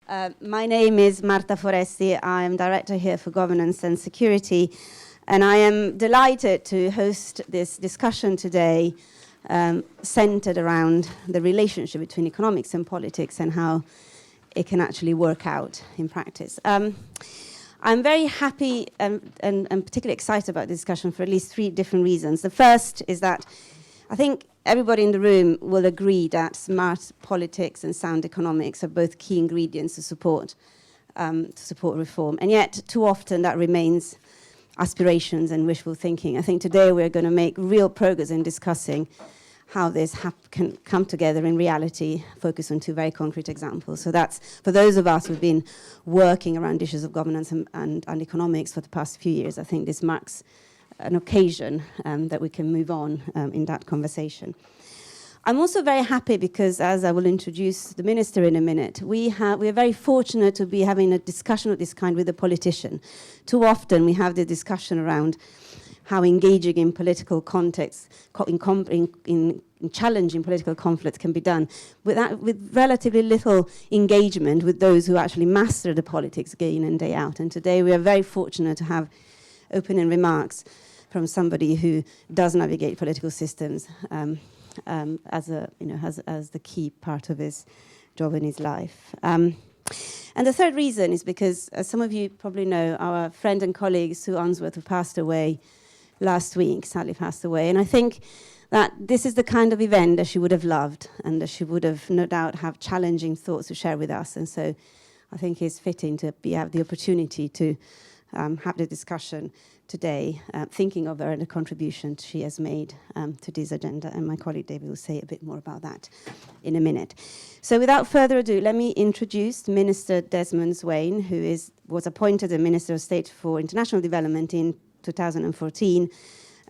My name is Marta Foresti. I am Director here for Governance and Security, and I am delighted to host this discussion today centered around the relationship between economics and politics and how it can actually work out in practice. I'm very happy and particularly excited about this discussion for at least three different reasons. The first is that I think everybody in the room will agree that smart politics and sound economics are both key ingredients to support reform. And yet, too often, that remains aspirations and wishful thinking. I think today we're going to make real progress in discussing how this can come together in reality, focus on two very concrete examples. So that's, for those of us who've been working around issues of governance and economics for the past few years, I think this marks an occasion that we can move on in that conversation. I'm also very happy because, as I will introduce the Minister in a minute, we are very fortunate to be having a discussion of this kind with a politician. Too often we have the discussion around how engaging in political context, in challenging political conflicts can be done with relatively little engagement with those who actually master the politics day in and day out. And today we are very fortunate to have opening remarks from somebody who does navigate political systems as the key part of his job in his life. And the third reason is because, as some of you probably know, our friend and colleague Sue Unsworth, who passed away last week, sadly passed away. And I think that this is the kind of event that she would have loved and that she would have no doubt have challenging thoughts to share with us. And so I think it's fitting to have the opportunity to have the discussion today, thinking of her and the contribution she has made to this agenda. And my colleague David will say a bit more about that in a minute. So without further ado, let me introduce Minister Desmond Swayne, who was appointed the Minister of State for International Development in 2014,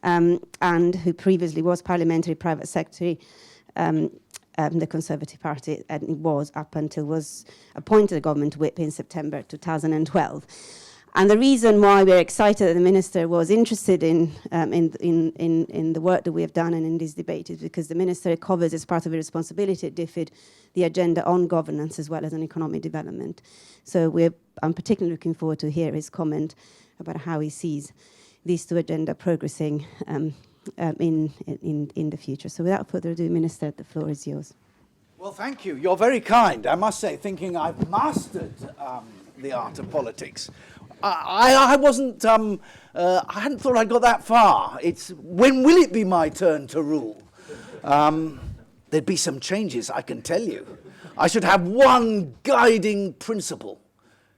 and who previously was Parliamentary Private Secretary, the Conservative Party, and it was up until was appointed a government whip in September 2012. And the reason why we're excited that the Minister was interested in the work that we have done and in this debate is because the Minister covers, as part of his responsibility at DFID, the agenda on governance as well as on economic development. So I'm particularly looking forward to hear his comment about how he sees these two agendas progressing in the future. So without further ado, Minister, the floor is yours. Well, thank you. You're very kind. I must say, thinking I've mastered the art of politics. I wasn't, I hadn't thought I'd got that far. It's when will it be my turn to rule? There'd be some changes, I can tell you. I should have one guiding principle: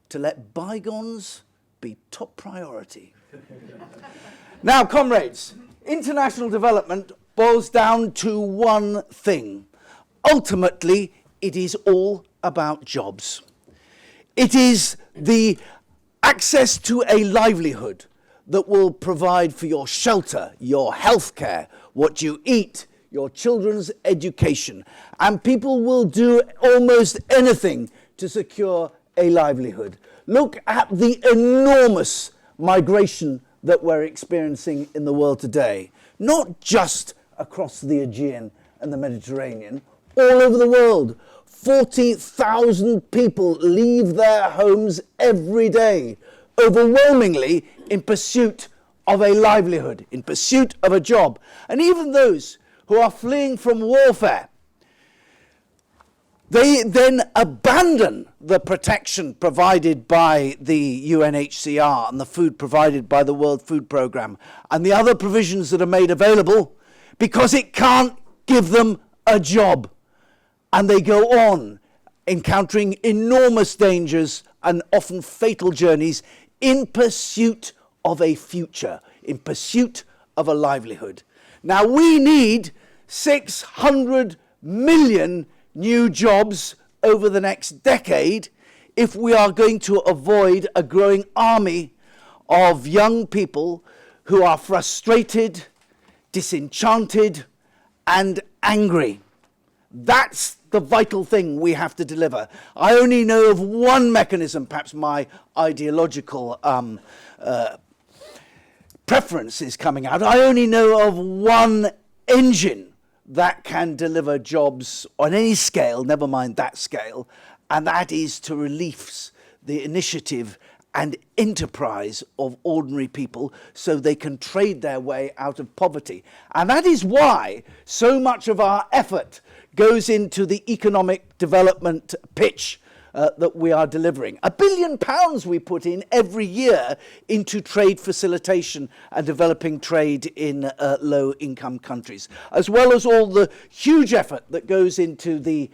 to let bygones be top priority. Now, comrades, international development boils down to one thing. Ultimately, it is all about jobs. It is the access to a livelihood that will provide for your shelter, your healthcare, what you eat, your children's education. And people will do almost anything to secure a livelihood. Look at the enormous migration that we're experiencing in the world today, not just across the Aegean and the Mediterranean, all over the world. 40,000 people leave their homes every day, overwhelmingly in pursuit of a livelihood, in pursuit of a job. And even those who are fleeing from warfare, they then abandon the protection provided by the UNHCR and the food provided by the World Food Programme and the other provisions that are made available because it can't give them a job. And they go on encountering enormous dangers and often fatal journeys in pursuit of a future, in pursuit of a livelihood. Now, we need 600 million new jobs over the next decade if we are going to avoid a growing army of young people who are frustrated, disenchanted, and angry. That's the vital thing we have to deliver. I only know of one mechanism, perhaps my ideological preference is coming out. I only know of one engine that can deliver jobs on any scale, never mind that scale, and that is to release the initiative and enterprise of ordinary people so they can trade their way out of poverty. And that is why so much of our effort goes into the economic development pitch that we are delivering. £1 billion we put in every year into trade facilitation and developing trade in low-income countries, as well as all the huge effort that goes into the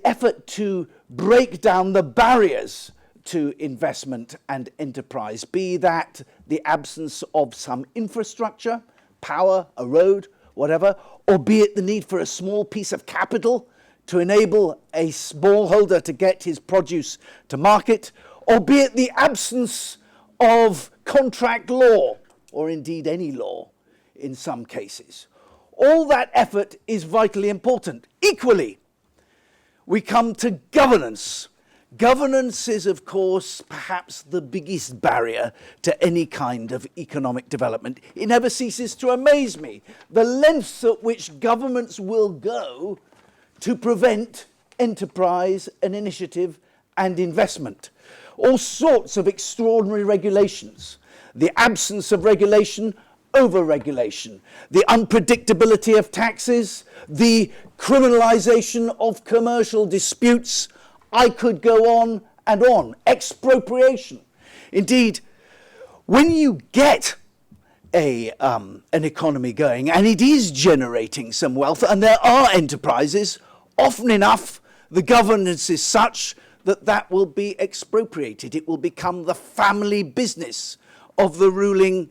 effort to break down the barriers to investment and enterprise, be that the absence of some infrastructure, power, a road, whatever, or be it the need for a small piece of capital to enable a smallholder to get his produce to market, or be it the absence of contract law, or indeed any law in some cases. All that effort is vitally important. Equally, we come to governance. Governance is, of course, perhaps the biggest barrier to any kind of economic development. It never ceases to amaze me, the lengths at which governments will go to prevent enterprise and initiative and investment. All sorts of extraordinary regulations, the absence of regulation, over-regulation, the unpredictability of taxes, the criminalization of commercial disputes. I could go on and on. Expropriation. Indeed, when you get an economy going, and it is generating some wealth, and there are enterprises, often enough the governance is such that that will be expropriated. It will become the family business of the ruling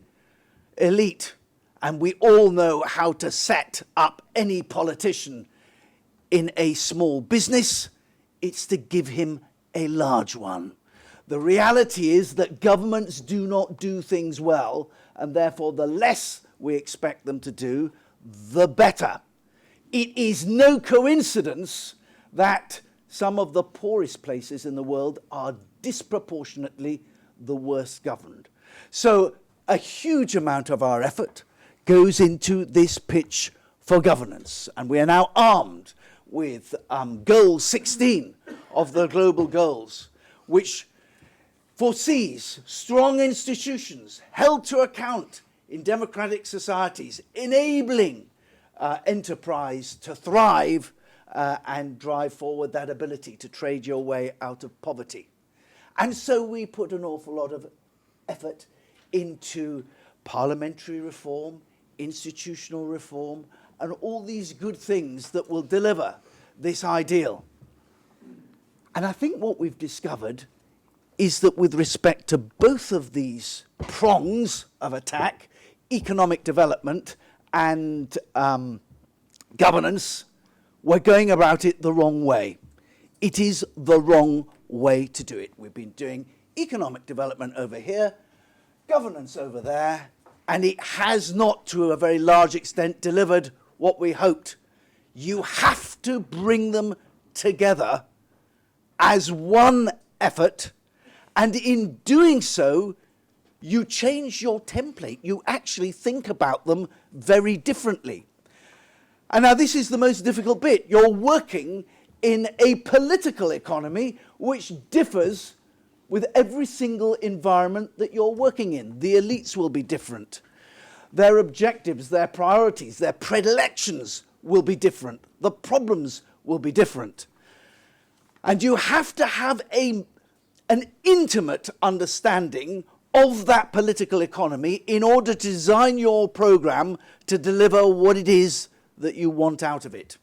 elite. And we all know how to set up any politician in a small business. It's to give him a large one. The reality is that governments do not do things well, and therefore the less we expect them to do, the better. It is no coincidence that some of the poorest places in the world are disproportionately the worst governed. So a huge amount of our effort goes into this pitch for governance, and we are now armed with Goal 16 of the global goals, which foresees strong institutions held to account in democratic societies, enabling enterprise to thrive and drive forward that ability to trade your way out of poverty. And so we put an awful lot of effort into parliamentary reform, institutional reform, and all these good things that will deliver this ideal. And I think what we've discovered is that with respect to both of these prongs of attack, economic development and governance, we're going about it the wrong way. It is the wrong way to do it. We've been doing economic development over here, governance over there, and it has not, to a very large extent, delivered what we hoped. You have to bring them together as one effort, and in doing so, you change your template. You actually think about them very differently. And now this is the most difficult bit. You're working in a political economy which differs with every single environment that you're working in. The elites will be different. Their objectives, their priorities, their predilections will be different. The problems will be different. And you have to have an intimate understanding of that political economy in order to design your program to deliver what it is that you want out of it.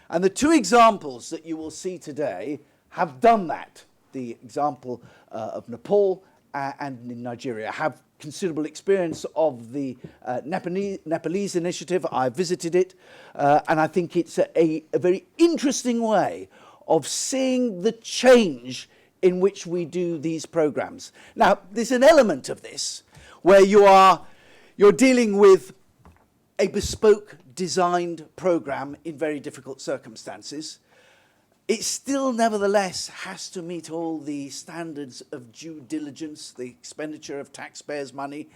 And the two examples that you will see today have done that. The example of Nepal and in Nigeria have considerable experience of the Nepalese initiative. I visited it, and I think it's a very interesting way of seeing the change in which we do these programs. Now, there's an element of this where you're dealing with a bespoke designed program in very difficult circumstances. It still nevertheless has to meet all the standards of due diligence, the expenditure of taxpayers' money,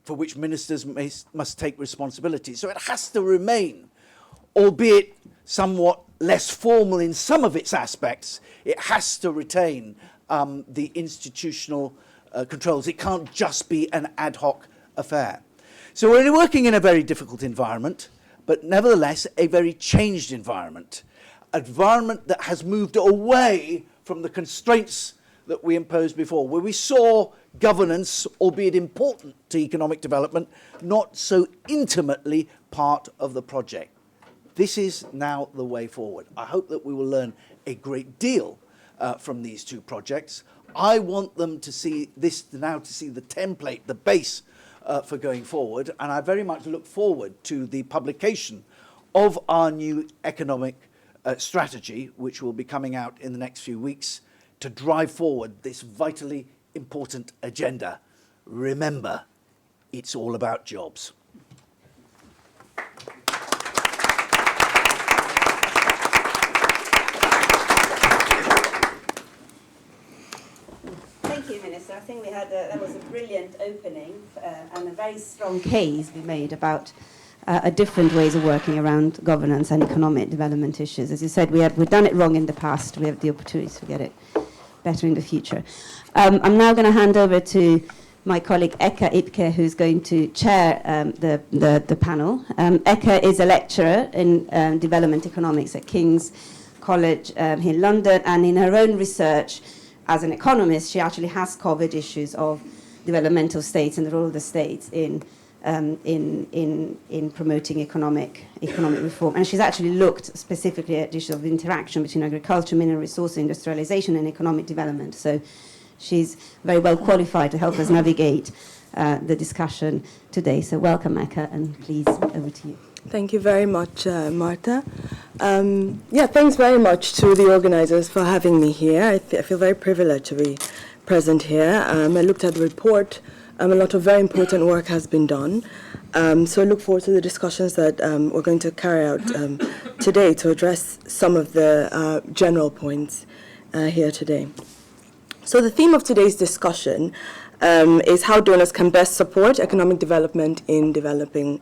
for which ministers must take responsibility. So it has to remain, albeit somewhat less formal in some of its aspects, it has to retain the institutional controls. It can't just be an ad hoc affair. So we're working in a very difficult environment, but nevertheless a very changed environment that has moved away from the constraints that we imposed before, where we saw governance, albeit important to economic development, not so intimately part of the project. This is now the way forward. I hope that we will learn a great deal from these two projects. I want them to see this now, to see the template, the base for going forward, and I very much look forward to the publication of our new economic strategy, which will be coming out in the next few weeks, to drive forward this vitally important agenda. Remember, it's all about jobs. Thank you, Minister. I think we had that was a brilliant opening and a very strong case we made about different ways of working around governance and economic development issues. As you said, we've done it wrong in the past. We have the opportunity to get it better in the future. I'm now going to hand over to my colleague Eka Ipke, who's going to chair the panel. Eka is a lecturer in development economics at King's College here in London, and in her own research as an economist, she actually has covered issues of developmental states and the role of the states in promoting economic reform. And she's actually looked specifically at issues of interaction between agriculture, mineral resource industrialization, and economic development. So she's very well qualified to help us navigate the discussion today. So welcome, Eka, and please, over to you. Thank you very much, Martha. Thanks very much to the organizers for having me here. I feel very privileged to be present here. I looked at the report. A lot of very important work has been done. So I look forward to the discussions that we're going to carry out today to address some of the general points here today. So the theme of today's discussion is how donors can best support economic development in developing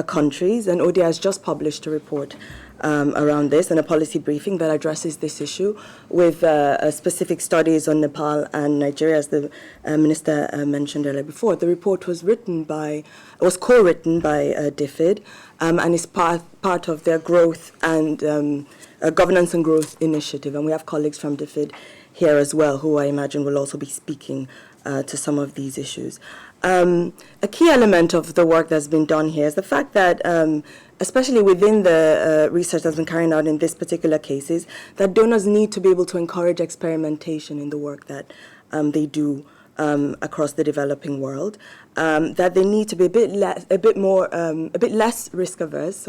countries. And ODI has just published a report around this and a policy briefing that addresses this issue with specific studies on Nepal and Nigeria, as the Minister mentioned earlier before. The report was co-written by DFID and is part of their growth and governance and growth initiative. And we have colleagues from DFID here as well, who I imagine will also be speaking to some of these issues. A key element of the work that's been done here is the fact that, especially within the research that's been carried out in this particular cases, that donors need to be able to encourage experimentation in the work that they do across the developing world. That they need to be a bit less risk averse,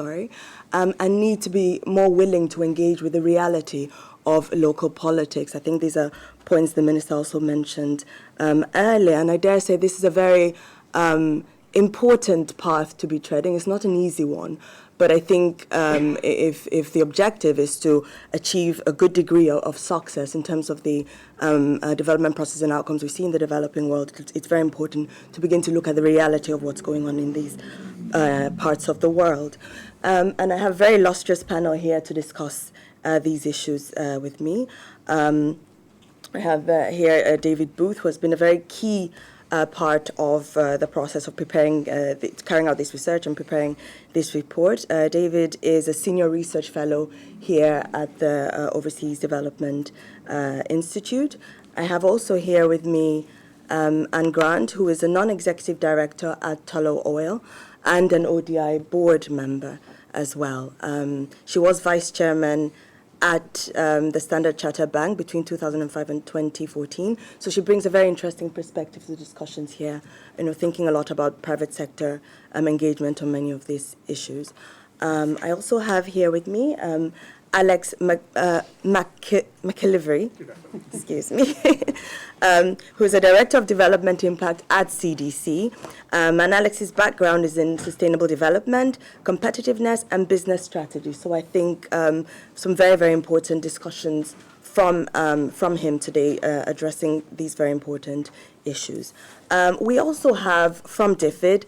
and need to be more willing to engage with the reality of local politics. I think these are points the Minister also mentioned earlier, and I dare say this is a very important path to be treading. It's not an easy one, but I think if the objective is to achieve a good degree of success in terms of the development process and outcomes we see in the developing world, it's very important to begin to look at the reality of what's going on in these parts of the world. And I have a very illustrious panel here to discuss these issues with me. I have here David Booth, who has been a very key part of the process of preparing, carrying out this research and preparing this report. David is a senior research fellow here at the Overseas Development Institute. I have also here with me Anne Grant, who is a non-executive director at Tullow Oil and an ODI board member as well. She was vice chairman at the Standard Chartered Bank between 2005 and 2014. So she brings a very interesting perspective to the discussions here, thinking a lot about private sector engagement on many of these issues. I also have here with me Alex McIllivery, excuse me, who is a Director of Development Impact at CDC. And Alex's background is in sustainable development, competitiveness, and business strategy. So I think some very, very important discussions from him today addressing these very important issues. We also have from DFID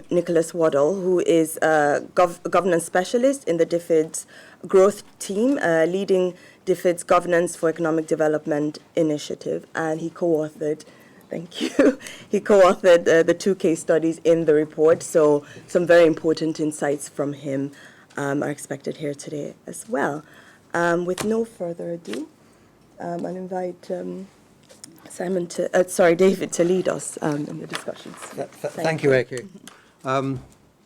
Nicholas Waddell, who is a governance specialist in the DFID's growth team leading DFID's Governance for Economic Development initiative, and he co-authored. Thank you. He co-authored the 2 case studies in the report, so some very important insights from him are expected here today as well. With no further ado, I'll invite David to lead us in the discussions. Thank you, Eke.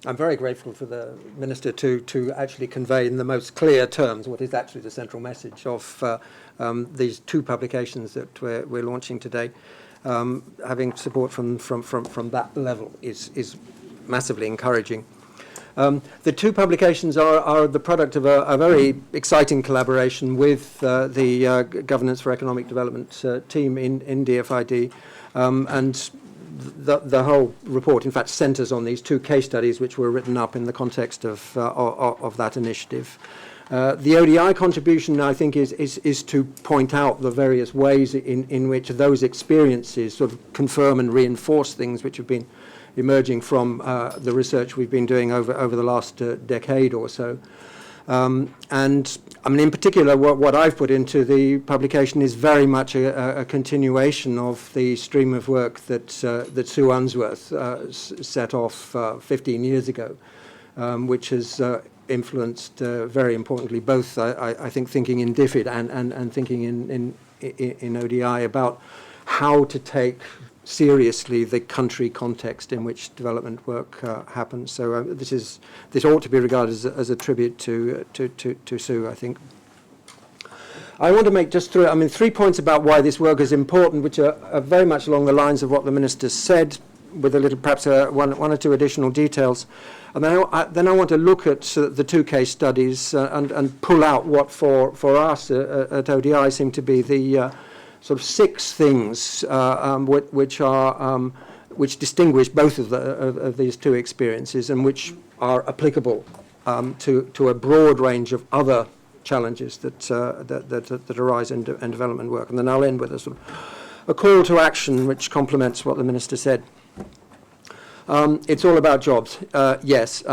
I'm very grateful for the Minister to actually convey in the most clear terms what is actually the central message of these 2 publications that we're launching today. Having support from that level is massively encouraging. The 2 publications are the product of a very exciting collaboration with the Governance for Economic Development team in DFID, and the whole report, in fact, centres on these 2 case studies which were written up in the context of that initiative. The ODI contribution, I think, is to point out the various ways in which those experiences sort of confirm and reinforce things which have been emerging from the research we've been doing over the last decade or so. And I mean, in particular, what I've put into the publication is very much a continuation of the stream of work that Sue Unsworth set off 15 years ago, which has influenced very importantly both, I think, thinking in DFID and thinking in ODI about how to take seriously the country context in which development work happens. So this ought to be regarded as a tribute to Sue, I think. I want to make just 3 points about why this work is important, which are very much along the lines of what the Minister said, with a little, perhaps one or 2 additional details. And then I want to look at the 2 case studies and pull out what for us at ODI seem to be the sort of 6 things which distinguish both of these 2 experiences and which are applicable to a broad range of other challenges that arise in development work. And then I'll end with a sort of a call to action which complements what the Minister said. It's all about jobs. Yes,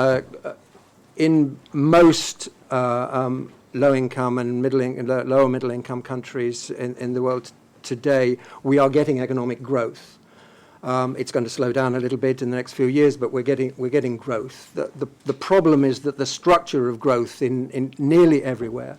in most low-income and lower middle-income countries in the world today, we are getting economic growth. It's going to slow down a little bit in the next few years, but we're getting growth. The problem is that the structure of growth in nearly everywhere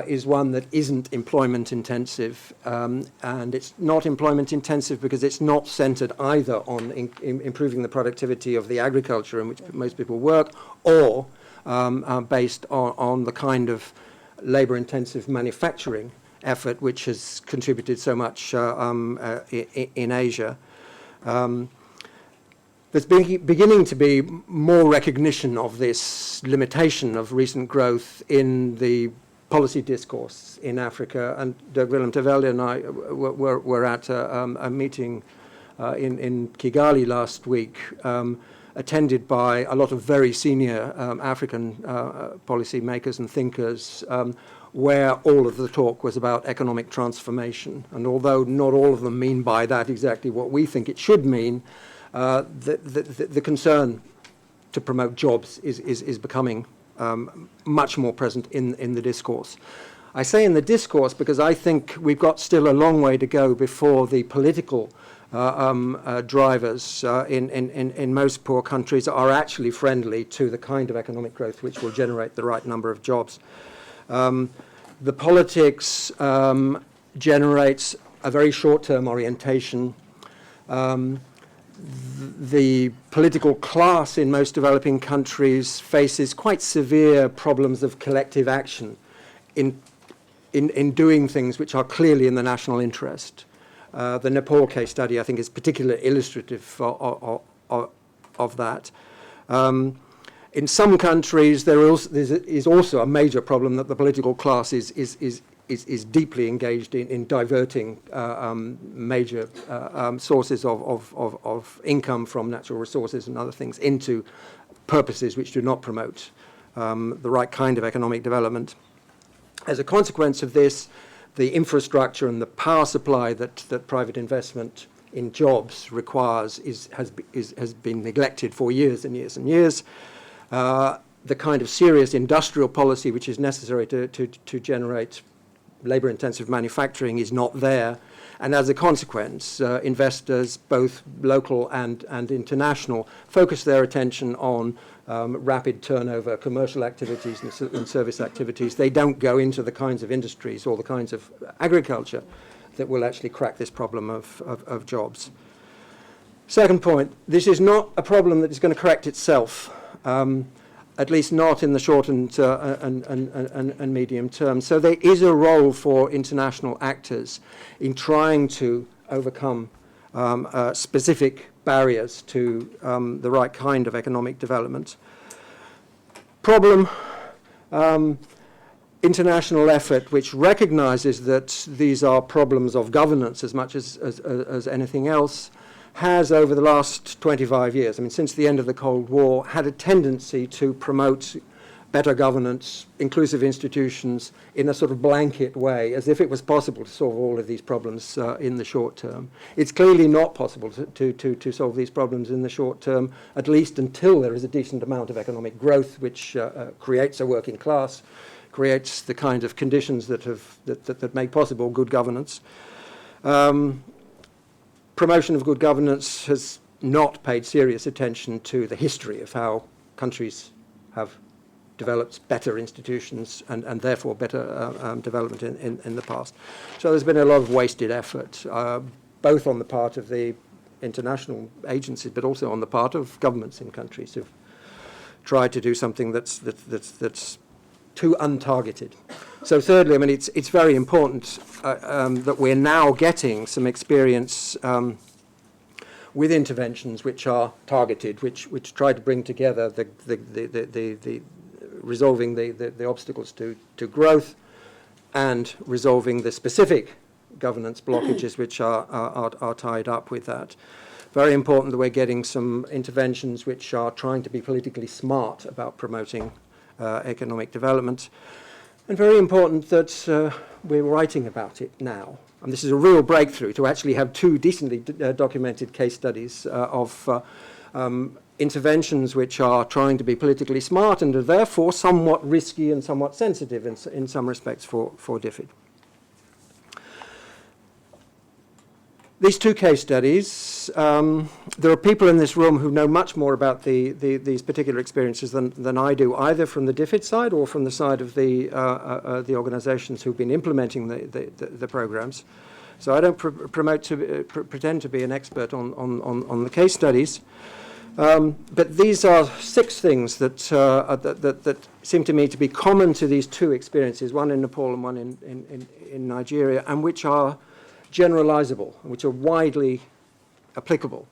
is one that isn't employment intensive, and it's not employment intensive because it's not centred either on improving the productivity of the agriculture in which most people work, or based on the kind of labour intensive manufacturing effort which has contributed so much in Asia. There's beginning to be more recognition of this limitation of recent growth in the policy discourse in Africa, and Willem ter Velde and I were at a meeting in Kigali last week, attended by a lot of very senior African policy makers and thinkers, where all of the talk was about economic transformation. And although not all of them mean by that exactly what we think it should mean, the concern to promote jobs is becoming much more present in the discourse. I say in the discourse because I think we've got still a long way to go before the political drivers in most poor countries are actually friendly to the kind of economic growth which will generate the right number of jobs. The politics generates a very short-term orientation. The political class in most developing countries faces quite severe problems of collective action in doing things which are clearly in the national interest. The Nepal case study, I think, is particularly illustrative of that. In some countries, there is also a major problem that the political class is deeply engaged in diverting major sources of income from natural resources and other things into purposes which do not promote the right kind of economic development. As a consequence of this, the infrastructure and the power supply that private investment in jobs requires has been neglected for years and years and years. the kind of serious industrial policy which is necessary to generate labour-intensive manufacturing is not there. And as a consequence, investors, both local and international, focus their attention on rapid turnover commercial activities and service activities. They don't go into the kinds of industries or the kinds of agriculture that will actually crack this problem of jobs. Second point, this is not a problem that is going to correct itself, at least not in the short and medium term. So there is a role for international actors in trying to overcome specific barriers to the right kind of economic development. Problem, international effort which recognizes that these are problems of governance as much as anything else, has over the last 25 years, I mean since the end of the Cold War, had a tendency to promote better governance, inclusive institutions in a sort of blanket way, as if it was possible to solve all of these problems in the short term. It's clearly not possible to solve these problems in the short term, at least until there is a decent amount of economic growth which creates a working class, creates the kind of conditions that make possible good governance. Promotion of good governance has not paid serious attention to the history of how countries have developed better institutions and therefore better development in the past. So there's been a lot of wasted effort, both on the part of the international agencies, but also on the part of governments in countries who've tried to do something that's too untargeted. So thirdly, I mean, it's very important that we're now getting some experience with interventions which are targeted, which try to bring together the resolving the obstacles to growth and resolving the specific governance blockages which are tied up with that. Very important that we're getting some interventions which are trying to be politically smart about promoting economic development. And very important that we're writing about it now. And this is a real breakthrough to actually have two decently documented case studies of interventions which are trying to be politically smart and are therefore somewhat risky and somewhat sensitive in some respects for DFID. These two case studies, there are people in this room who know much more about these particular experiences than I do, either from the DFID side or from the side of the organizations who've been implementing the programs. So I don't pretend to be an expert on the case studies. But these are 6 things that seem to me to be common to these two experiences, one in Nepal and one in Nigeria, and which are generalizable, which are widely applicable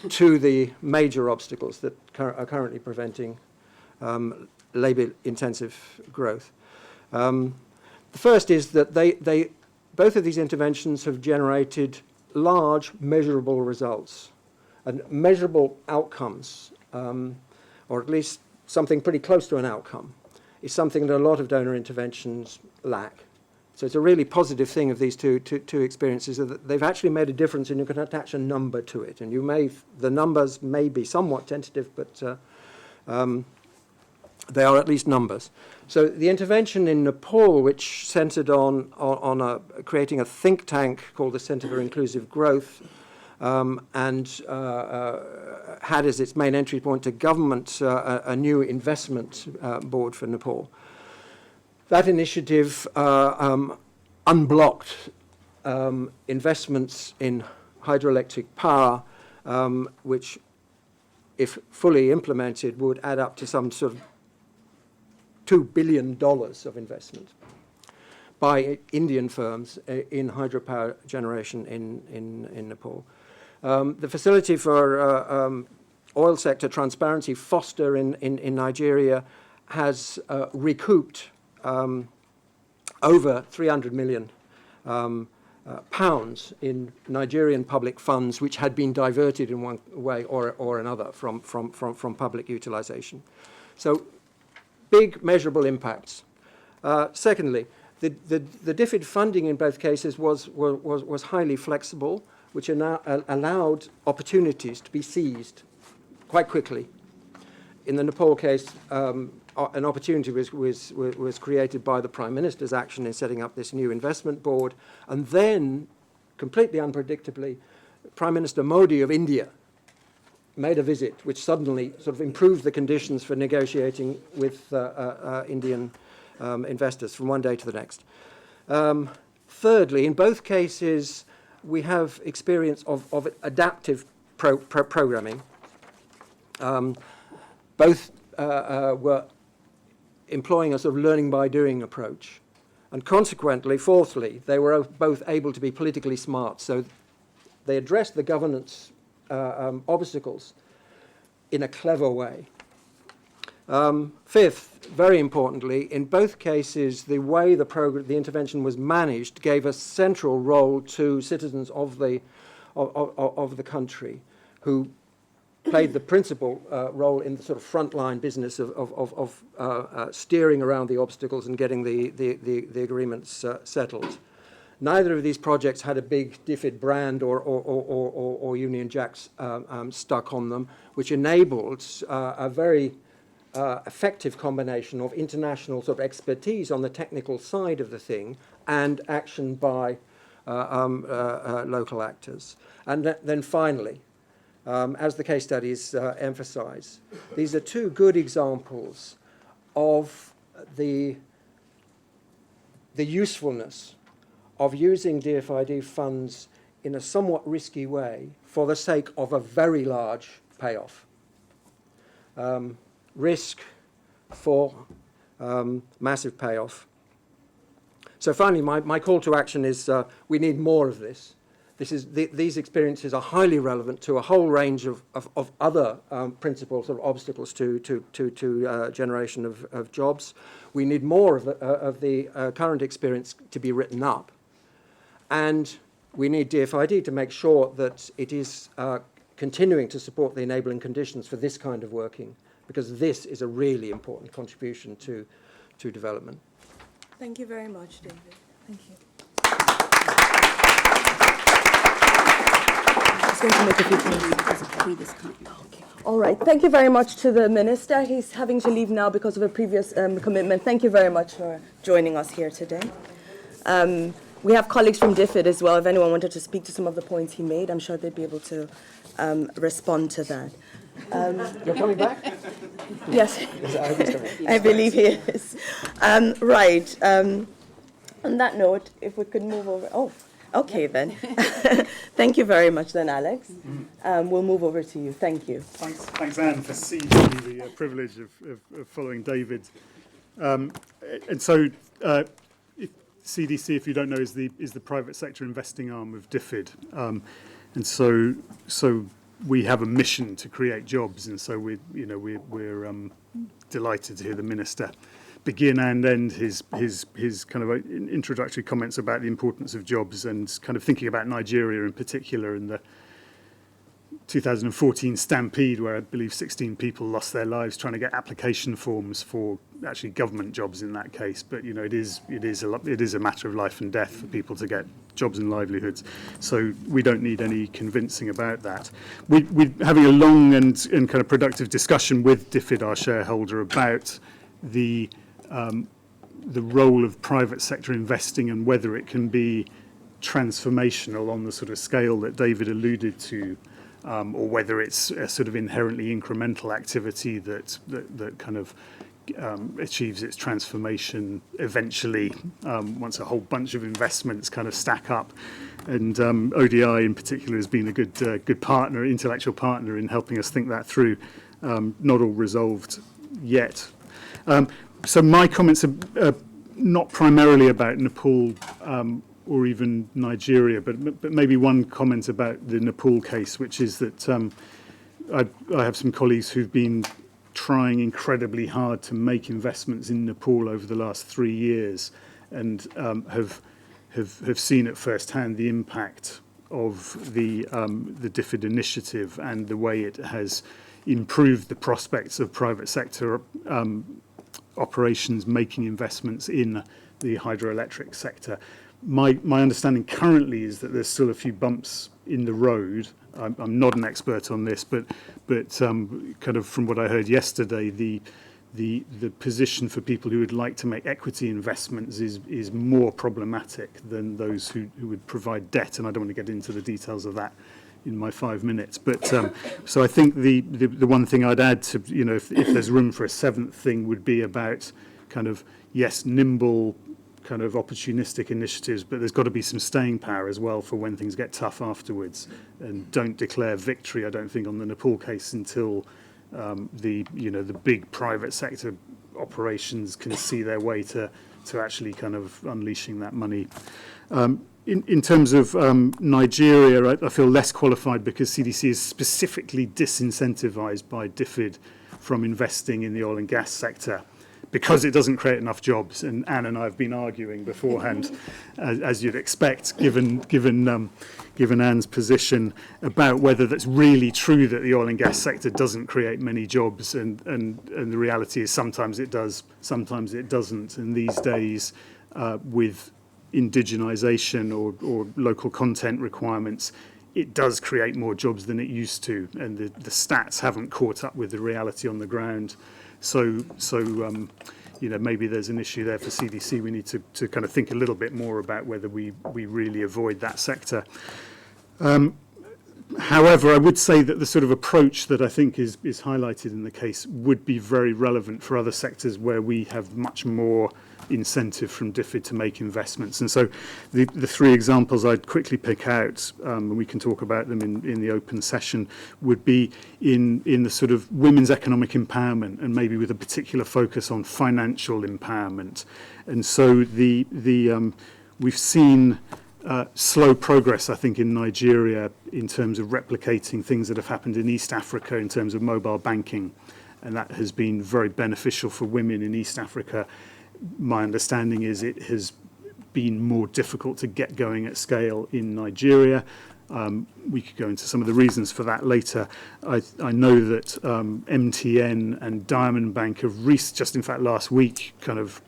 to the major obstacles that are currently preventing labour-intensive growth. The first is that both of these interventions have generated large, measurable results and measurable outcomes, or at least something pretty close to an outcome, is something that a lot of donor interventions lack. So it's a really positive thing of these two experiences, that they've actually made a difference, and you can attach a number to it. And the numbers may be somewhat tentative, but they are at least numbers. So the intervention in Nepal, which centered on creating a think tank called the Center for Inclusive Growth, and had as its main entry point to government a new investment board for Nepal. That initiative unblocked investments in hydroelectric power, which, if fully implemented, would add up to some sort of $2 billion of investment by Indian firms in hydropower generation in Nepal. The facility for oil sector transparency, FOSTA, in Nigeria, has recouped over 300 million pounds in Nigerian public funds, which had been diverted in one way or another from public utilization. So big measurable impacts. Secondly, the DFID funding in both cases was highly flexible, which allowed opportunities to be seized quite quickly in the Nepal case, an opportunity was created by the Prime Minister's action in setting up this new investment board, and then, completely unpredictably, Prime Minister Modi of India made a visit which suddenly sort of improved the conditions for negotiating with Indian investors from one day to the next. Thirdly, in both cases, we have experience of adaptive programming. Both were employing a sort of learning by doing approach. And consequently, fourthly, they were both able to be politically smart. So they addressed the governance obstacles in a clever way. Fifth, very importantly, in both cases, the way the intervention was managed gave a central role to citizens of the country, who played the principal role in the sort of frontline business of steering around the obstacles and getting the agreements settled. Neither of these projects had a big DFID brand or Union Jacks stuck on them, which enabled a very effective combination of international sort of expertise on the technical side of the thing and action by local actors. And then finally, as the case studies emphasize, these are two good examples of the usefulness of using DFID funds in a somewhat risky way for the sake of a very large payoff. Risk for massive payoff. So finally, my call to action is we need more of this. These experiences are highly relevant to a whole range of other principal sort of obstacles to generation of jobs. We need more of the current experience to be written up. And we need DFID to make sure that it is continuing to support the enabling conditions for this kind of working, because this is a really important contribution to development. Thank you very much, David. Thank you. Going to make a few comments. Okay. All right. Thank you very much to the Minister. He's having to leave now because of a previous commitment. Thank you very much for joining us here today. We have colleagues from DFID as well. If anyone wanted to speak to some of the points he made, I'm sure they'd be able to respond to that. You're coming back? Yes, I believe he is. Right. On that note, if we could move over. Oh. Okay, then. Thank you very much, then, Alex. We'll move over to you. Thank you. Thanks, Anne, for seizing the privilege of following David. And so, CDC, if you don't know, is the private sector investing arm of DFID. And so we have a mission to create jobs, and so we're delighted to hear the Minister begin and end his kind of introductory comments about the importance of jobs, and kind of thinking about Nigeria in particular, and the 2014 stampede where I believe 16 people lost their lives trying to get application forms for actually government jobs in that case. But it is a matter of life and death for people to get jobs and livelihoods. So we don't need any convincing about that. We're having a long and kind of productive discussion with DFID, our shareholder, about the role of private sector investing and whether it can be transformational on the sort of scale that David alluded to, or whether it's a sort of inherently incremental activity that kind of achieves its transformation eventually once a whole bunch of investments kind of stack up. And ODI in particular has been a good partner, intellectual partner, in helping us think that through. Not all resolved yet. So my comments are not primarily about Nepal or even Nigeria, but maybe one comment about the Nepal case, which is that I have some colleagues who've been trying incredibly hard to make investments in Nepal over the last 3 years, and have seen at first hand the impact of the DFID initiative and the way it has improved the prospects of private sector operations making investments in the hydroelectric sector. My understanding currently is that there's still a few bumps in the road. I'm not an expert on this, but kind of from what I heard yesterday, the position for people who would like to make equity investments is more problematic than those who would provide debt, and I don't want to get into the details of that in my 5 minutes. But so I think the one thing I'd add to, if there's room for a seventh thing, would be about kind of, yes, nimble, kind of opportunistic initiatives, but there's got to be some staying power as well for when things get tough afterwards. And don't declare victory, I don't think, on the Nepal case until the big private sector operations can see their way to actually kind of unleashing that money. In terms of Nigeria, I feel less qualified because CDC is specifically disincentivized by DFID from investing in the oil and gas sector, because it doesn't create enough jobs. And Anne and I have been arguing beforehand, as you'd expect, given Anne's position, about whether that's really true that the oil and gas sector doesn't create many jobs. And the reality is sometimes it does, sometimes it doesn't. And these days, with indigenization or local content requirements, it does create more jobs than it used to. And the stats haven't caught up with the reality on the ground. So maybe there's an issue there for CDC. We need to kind of think a little bit more about whether we really avoid that sector. However, I would say that the sort of approach that I think is highlighted in the case would be very relevant for other sectors where we have much more incentive from DFID to make investments. And so the three examples I'd quickly pick out, and we can talk about them in the open session, would be in the sort of women's economic empowerment, and maybe with a particular focus on financial empowerment. And so we've seen slow progress, I think, in Nigeria in terms of replicating things that have happened in East Africa in terms of mobile banking. And that has been very beneficial for women in East Africa. My understanding is it has been more difficult to get going at scale in Nigeria. We could go into some of the reasons for that later. I know that MTN and Diamond Bank have just in fact last week kind of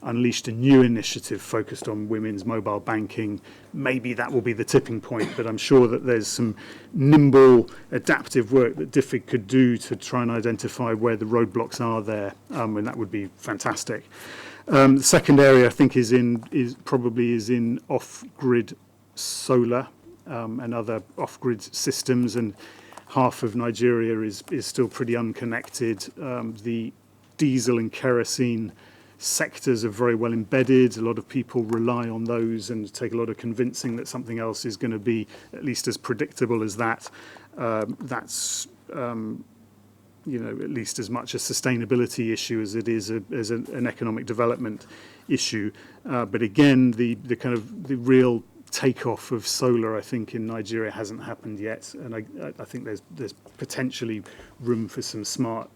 unleashed a new initiative focused on women's mobile banking. Maybe that will be the tipping point, but I'm sure that there's some nimble, adaptive work that DFID could do to try and identify where the roadblocks are there, and that would be fantastic. The second area I think is probably in off-grid solar and other off-grid systems, and half of Nigeria is still pretty unconnected. The diesel and kerosene sectors are very well embedded. A lot of people rely on those and take a lot of convincing that something else is going to be at least as predictable as that. That's at least as much a sustainability issue as it is as an economic development issue. But again, the kind of the real takeoff of solar, I think, in Nigeria hasn't happened yet, and I think there's potentially room for some smart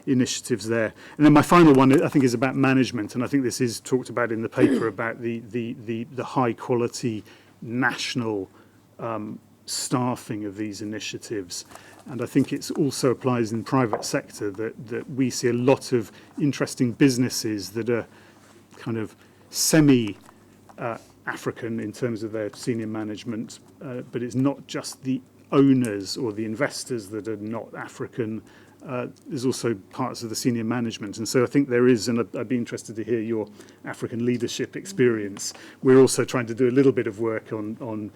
initiatives there. And then my final one, I think, is about management, and I think this is talked about in the paper about the high quality national staffing of these initiatives. And I think it also applies in private sector that we see a lot of interesting businesses that are kind of semi-African in terms of their senior management, but it's not just the owners or the investors that are not African. There's also parts of the senior management. And so I think there is, and I'd be interested to hear your African leadership experience. We're also trying to do a little bit of work on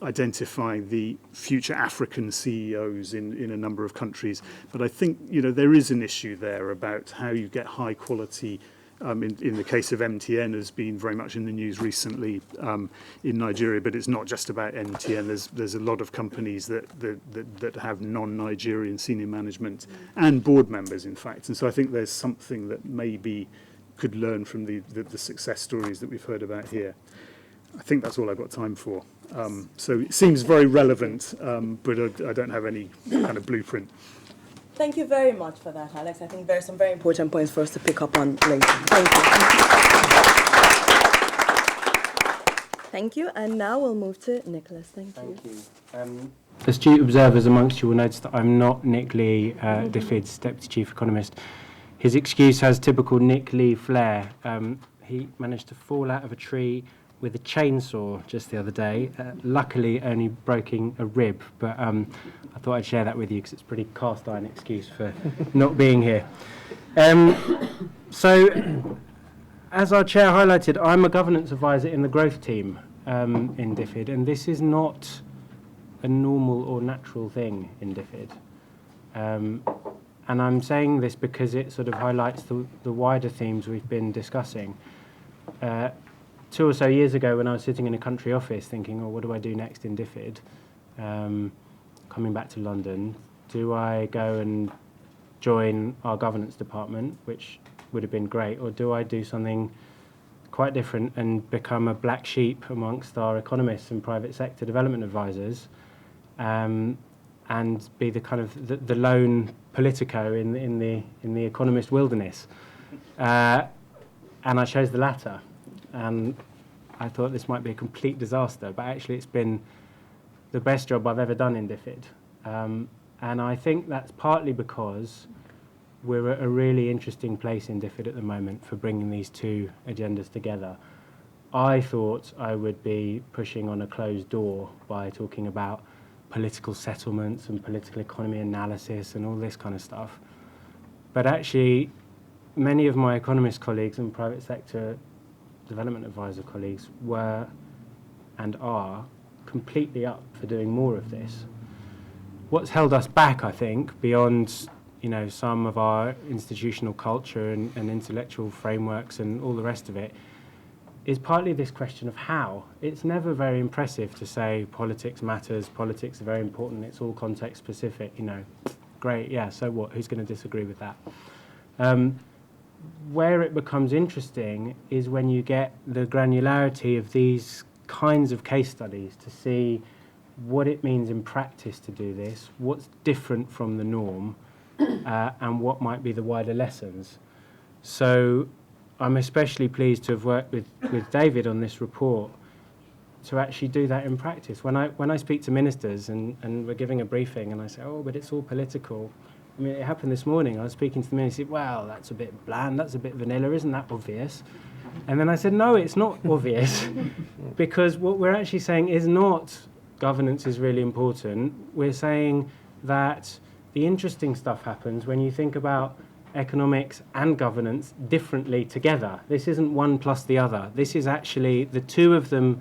identifying the future African CEOs in a number of countries. But I think, there is an issue there about how you get high quality. In the case of MTN, has been very much in the news recently in Nigeria, but it's not just about MTN. There's a lot of companies that have non-Nigerian senior management and board members, in fact. And so I think there's something that maybe could learn from the success stories that we've heard about here. I think that's all I've got time for. So it seems very relevant, but I don't have any kind of blueprint. Thank you very much for that, Alex. I think there are some very important points for us to pick up on later. Thank you. Thank you. And now we'll move to Nicholas. Thank you. Astute observers amongst you will notice that I'm not Nick Lee, DFID's Deputy Chief Economist. His excuse has typical Nick Lee flair. he managed to fall out of a tree with a chainsaw just the other day, luckily only breaking a rib, but I thought I'd share that with you because it's a pretty cast iron excuse for not being here. So, as our chair highlighted, I'm a governance advisor in the growth team in DFID, and this is not a normal or natural thing in DFID. And I'm saying this because it sort of highlights the wider themes we've been discussing. 2 or so years ago, when I was sitting in a country office thinking, oh, what do I do next in DFID? Coming back to London, do I go and join our governance department, which would have been great, or do I do something quite different and become a black sheep amongst our economists and private sector development advisors, and be the kind of the lone politico in the economist wilderness? And I chose the latter. And I thought this might be a complete disaster, but actually it's been the best job I've ever done in DFID. And I think that's partly because we're at a really interesting place in DFID at the moment for bringing these two agendas together. I thought I would be pushing on a closed door by talking about political settlements and political economy analysis and all this kind of stuff. But actually, many of my economist colleagues and private sector development advisor colleagues were and are completely up for doing more of this. What's held us back, I think, beyond some of our institutional culture and intellectual frameworks and all the rest of it, is partly this question of how. It's never very impressive to say politics matters, politics are very important, it's all context specific, great, yeah, so what, who's going to disagree with that? Where it becomes interesting is when you get the granularity of these kinds of case studies to see what it means in practice to do this, what's different from the norm, and what might be the wider lessons. So I'm especially pleased to have worked with David on this report to actually do that in practice. When I speak to ministers and we're giving a briefing and I say, oh, but it's all political. I mean, it happened this morning. I was speaking to the minister, he said, well, that's a bit bland, that's a bit vanilla, isn't that obvious? And then I said, no, it's not obvious, because what we're actually saying is not governance is really important. We're saying that the interesting stuff happens when you think about economics and governance differently together. This isn't one plus the other. This is actually the two of them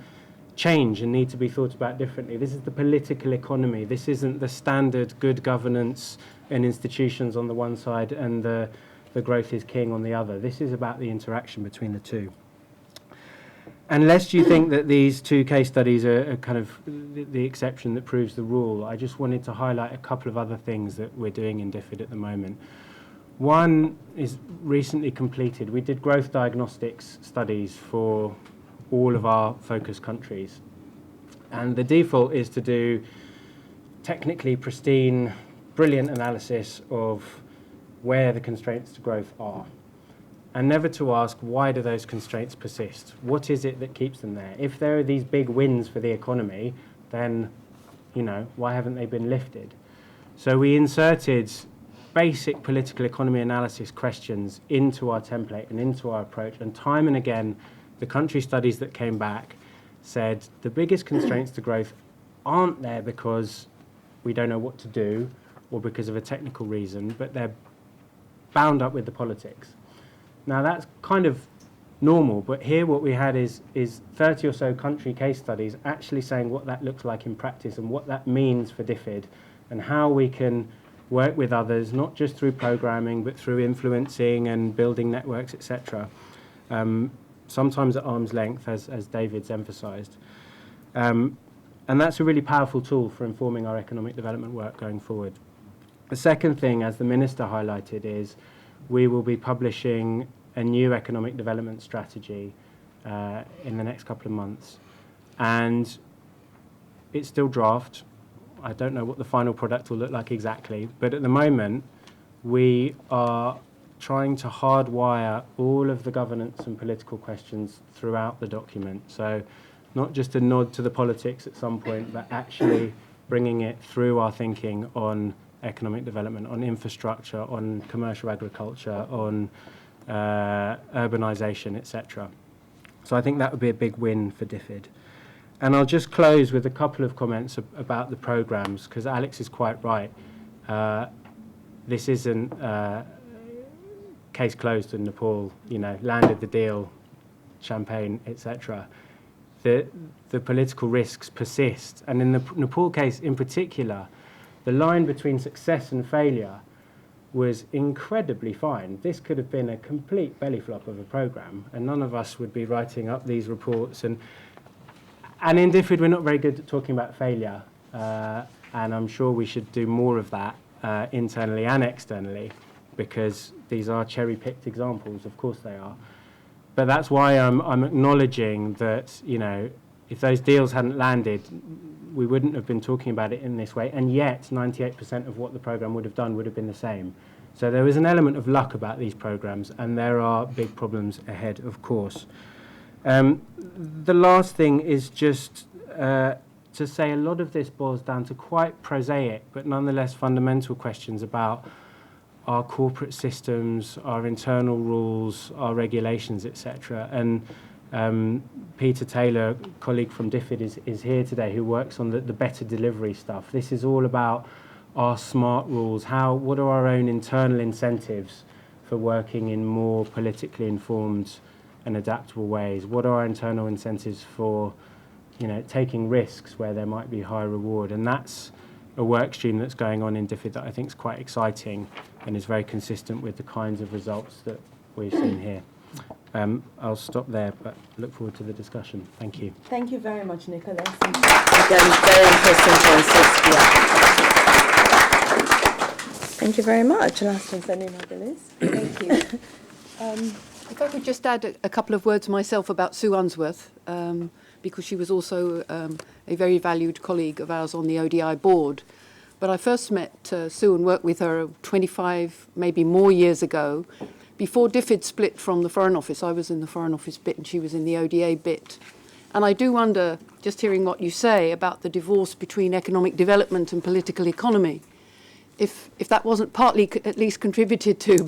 change and need to be thought about differently. This is the political economy. This isn't the standard good governance and institutions on the one side and the growth is king on the other. This is about the interaction between the two. Unless you think that these two case studies are kind of the exception that proves the rule, I just wanted to highlight a couple of other things that we're doing in DFID at the moment. One is recently completed. We did growth diagnostics studies for all of our focus countries. And the default is to do technically pristine, brilliant analysis of where the constraints to growth are. And never to ask, why do those constraints persist? What is it that keeps them there? If there are these big wins for the economy, then, why haven't they been lifted? So we inserted basic political economy analysis questions into our template and into our approach. And time and again, the country studies that came back said the biggest constraints to growth aren't there because we don't know what to do or because of a technical reason, but they're bound up with the politics. Now, that's kind of normal, but here what we had is 30 or so country case studies actually saying what that looks like in practice and what that means for DFID and how we can work with others, not just through programming, but through influencing and building networks, etc. Sometimes at arm's length, as David's emphasised. And that's a really powerful tool for informing our economic development work going forward. The second thing, as the Minister highlighted, is we will be publishing a new economic development strategy in the next couple of months. And it's still draft. I don't know what the final product will look like exactly, but at the moment, we are trying to hardwire all of the governance and political questions throughout the document. So not just a nod to the politics at some point, but actually bringing it through our thinking on economic development, on infrastructure, on commercial agriculture, on urbanisation, etc. So I think that would be a big win for DFID. And I'll just close with a couple of comments about the programmes, because Alex is quite right. This isn't case closed in Nepal, landed the deal, champagne, etc. The political risks persist. And in the Nepal case in particular, the line between success and failure was incredibly fine. This could have been a complete belly flop of a programme, and none of us would be writing up these reports. And in DFID, we're not very good at talking about failure, and I'm sure we should do more of that internally and externally, because these are cherry-picked examples, of course they are. But that's why I'm acknowledging that, if those deals hadn't landed, we wouldn't have been talking about it in this way, and yet 98% of what the programme would have done would have been the same. So there is an element of luck about these programmes, and there are big problems ahead, of course. The last thing is just to say a lot of this boils down to quite prosaic, but nonetheless fundamental questions about our corporate systems, our internal rules, our regulations, etc. And Peter Taylor, colleague from DFID, is here today, who works on the better delivery stuff. This is all about our smart rules. What are our own internal incentives for working in more politically informed and adaptable ways? What are our internal incentives for, taking risks where there might be high reward? And that's a work stream that's going on in DFID that I think is quite exciting and is very consistent with the kinds of results that we've seen here. I'll stop there, but look forward to the discussion. Thank you. Thank you very much, Nicholas. Again, very interesting choices. Thank you very much. Last one, Liz. Thank you. If I could just add a couple of words myself about Sue Unsworth, because she was also a very valued colleague of ours on the ODI board. But I first met Sue and worked with her 25, maybe more years ago, before DFID split from the Foreign Office. I was in the Foreign Office bit and she was in the ODA bit. And I do wonder, just hearing what you say about the divorce between economic development and political economy, if that wasn't partly at least contributed to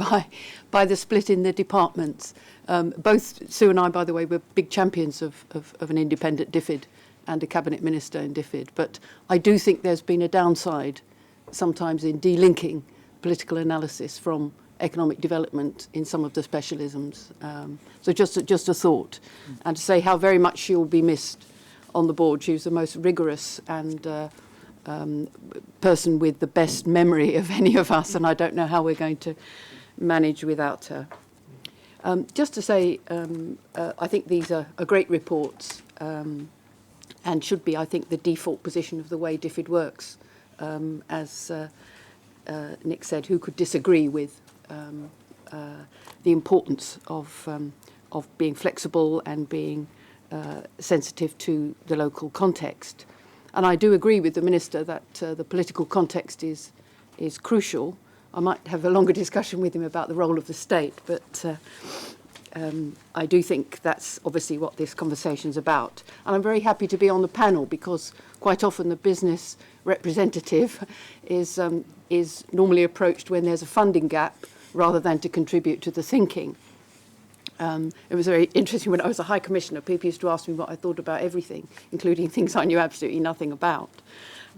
by the split in the departments. Both Sue and I, by the way, were big champions of an independent DFID and a cabinet minister in DFID. But I do think there's been a downside sometimes in delinking political analysis from economic development in some of the specialisms. So just a thought. And to say how very much she will be missed on the board. She was the most rigorous and person with the best memory of any of us, and I don't know how we're going to manage without her. Just to say, I think these are great reports and should be, I think, the default position of the way DFID works. As Nick said, who could disagree with the importance of being flexible and being sensitive to the local context. And I do agree with the Minister that the political context is crucial. I might have a longer discussion with him about the role of the state, but I do think that's obviously what this conversation's about. And I'm very happy to be on the panel because quite often the business representative is normally approached when there's a funding gap rather than to contribute to the thinking. It was very interesting when I was a High Commissioner. People used to ask me what I thought about everything, including things I knew absolutely nothing about.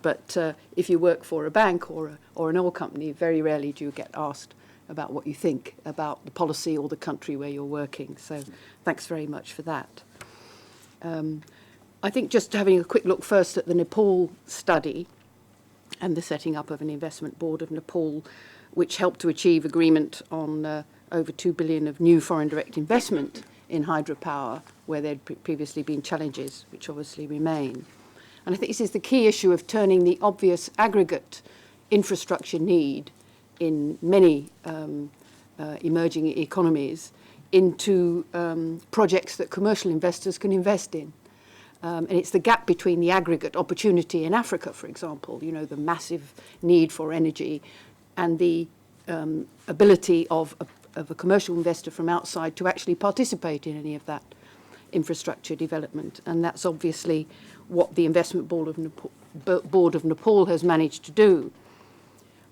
But if you work for a bank or an oil company, very rarely do you get asked about what you think about the policy or the country where you're working. So thanks very much for that. I think just having a quick look first at the Nepal study and the setting up of an investment board of Nepal, which helped to achieve agreement on over 2 billion of new foreign direct investment in hydropower, where there had previously been challenges, which obviously remain. And I think this is the key issue of turning the obvious aggregate infrastructure need in many emerging economies into projects that commercial investors can invest in. And it's the gap between the aggregate opportunity in Africa, for example, the massive need for energy, and the ability of a commercial investor from outside to actually participate in any of that infrastructure development. And that's obviously what the Investment Board of Nepal has managed to do.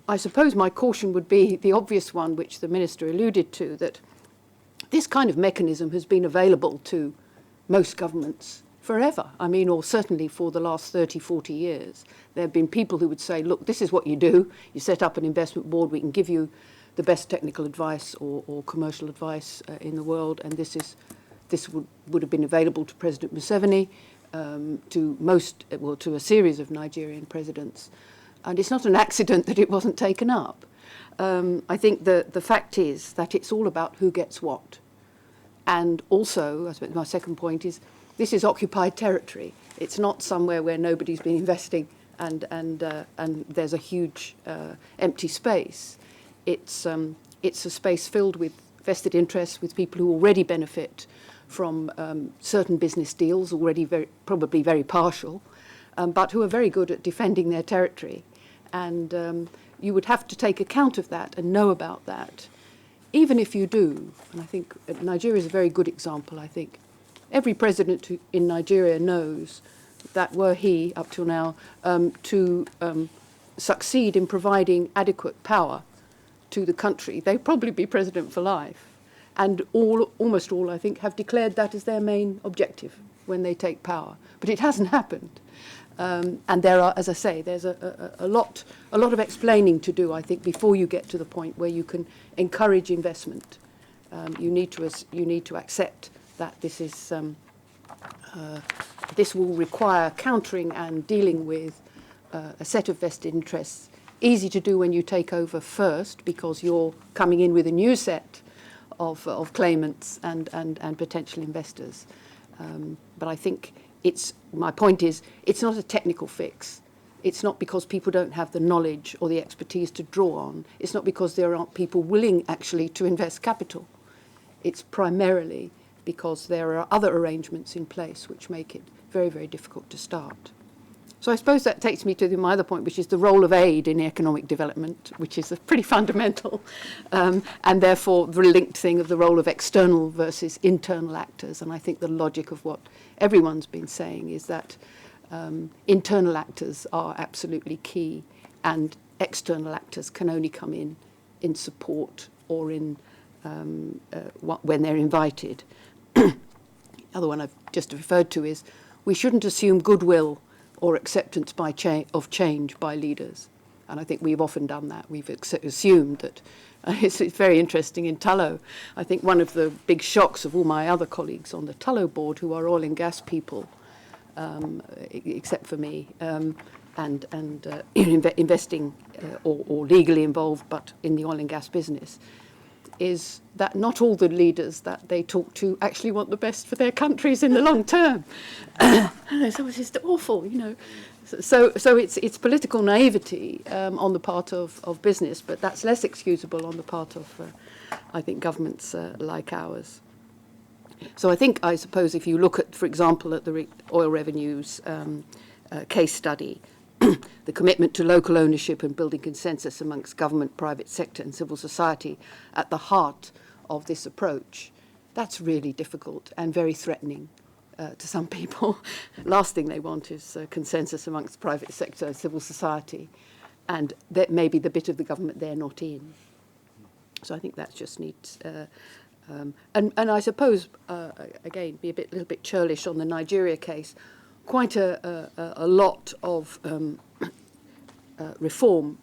I suppose my caution would be the obvious one, which the Minister alluded to, that this kind of mechanism has been available to most governments forever. I mean, or certainly for the last 30, 40 years. There have been people who would say, look, this is what you do. You set up an investment board. We can give you the best technical advice or commercial advice in the world. And this would have been available to President Museveni, to a series of Nigerian presidents. And it's not an accident that it wasn't taken up. I think the fact is that it's all about who gets what. And also, I suppose my second point is, this is occupied territory. It's not somewhere where nobody's been investing and there's a huge empty space. It's a space filled with vested interests, with people who already benefit from certain business deals, already probably very partial, but who are very good at defending their territory. And you would have to take account of that and know about that. Even if you do, and I think Nigeria is a very good example, I think, every president in Nigeria knows that were he, up till now, to succeed in providing adequate power to the country, they'd probably be president for life. And almost all, I think, have declared that as their main objective when they take power. But it hasn't happened. And there are, as I say, there's a lot of explaining to do, I think, before you get to the point where you can encourage investment. You need to accept that this will require countering and dealing with a set of vested interests. Easy to do when you take over first, because you're coming in with a new set of claimants and potential investors. But I think my point is, it's not a technical fix. It's not because people don't have the knowledge or the expertise to draw on. It's not because there aren't people willing actually to invest capital. It's primarily because there are other arrangements in place which make it very, very difficult to start. So I suppose that takes me to my other point, which is the role of aid in economic development, which is a pretty fundamental and therefore the linked thing of the role of external versus internal actors. And I think the logic of what everyone's been saying is that internal actors are absolutely key, and external actors can only come in support or when they're invited. The other one I've just referred to is, we shouldn't assume goodwill or acceptance of change by leaders. And I think we've often done that. We've assumed that. It's very interesting in Tullow. I think one of the big shocks of all my other colleagues on the Tullow board, who are oil and gas people, except for me, investing or legally involved, but in the oil and gas business, is that not all the leaders that they talk to actually want the best for their countries in the long term. So it's just awful, you know. So it's political naivety on the part of business, but that's less excusable on the part of, I think, governments like ours. So I suppose if you look at, for example, at the oil revenues case study, the commitment to local ownership and building consensus amongst government, private sector and civil society at the heart of this approach, that's really difficult and very threatening to some people. Last thing they want is consensus amongst private sector and civil society, and that maybe the bit of the government they're not in. So I think that just needs... and I suppose, again, be a little bit churlish on the Nigeria case, quite a lot of reform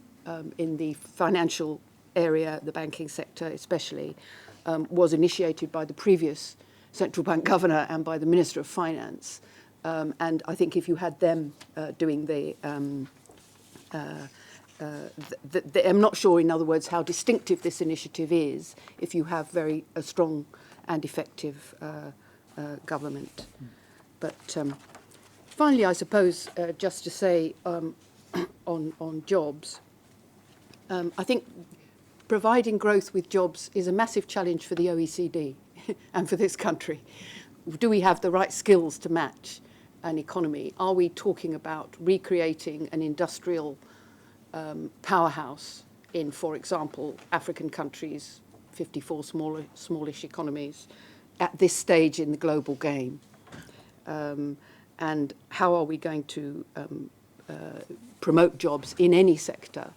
in the financial area, the banking sector especially, was initiated by the previous central bank governor and by the Minister of Finance. And I think if you had them doing I'm not sure, in other words, how distinctive this initiative is if you have a strong and effective government. But finally, I suppose, just to say on jobs, I think providing growth with jobs is a massive challenge for the OECD and for this country. Do we have the right skills to match an economy? Are we talking about recreating an industrial powerhouse in, for example, African countries, 54 smallish economies, at this stage in the global game? And how are we going to promote jobs in any sector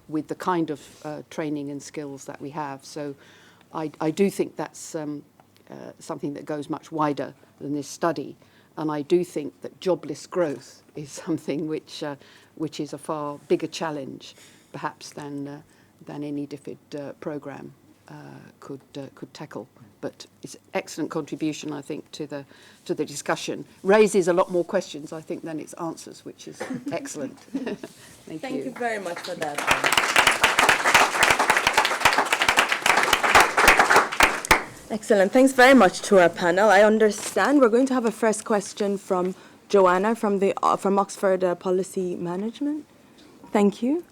with the kind of training and skills that we have? So I do think that's something that goes much wider than this study, and I do think that jobless growth is something which is a far bigger challenge, perhaps, than any DFID programme could tackle. But it's an excellent contribution, I think, to the discussion. Raises a lot more questions, I think, than its answers, which is excellent. Thank you. You very much for that. Excellent. Thanks very much to our panel. I understand we're going to have a first question from Joanna from Oxford Policy Management. Thank you.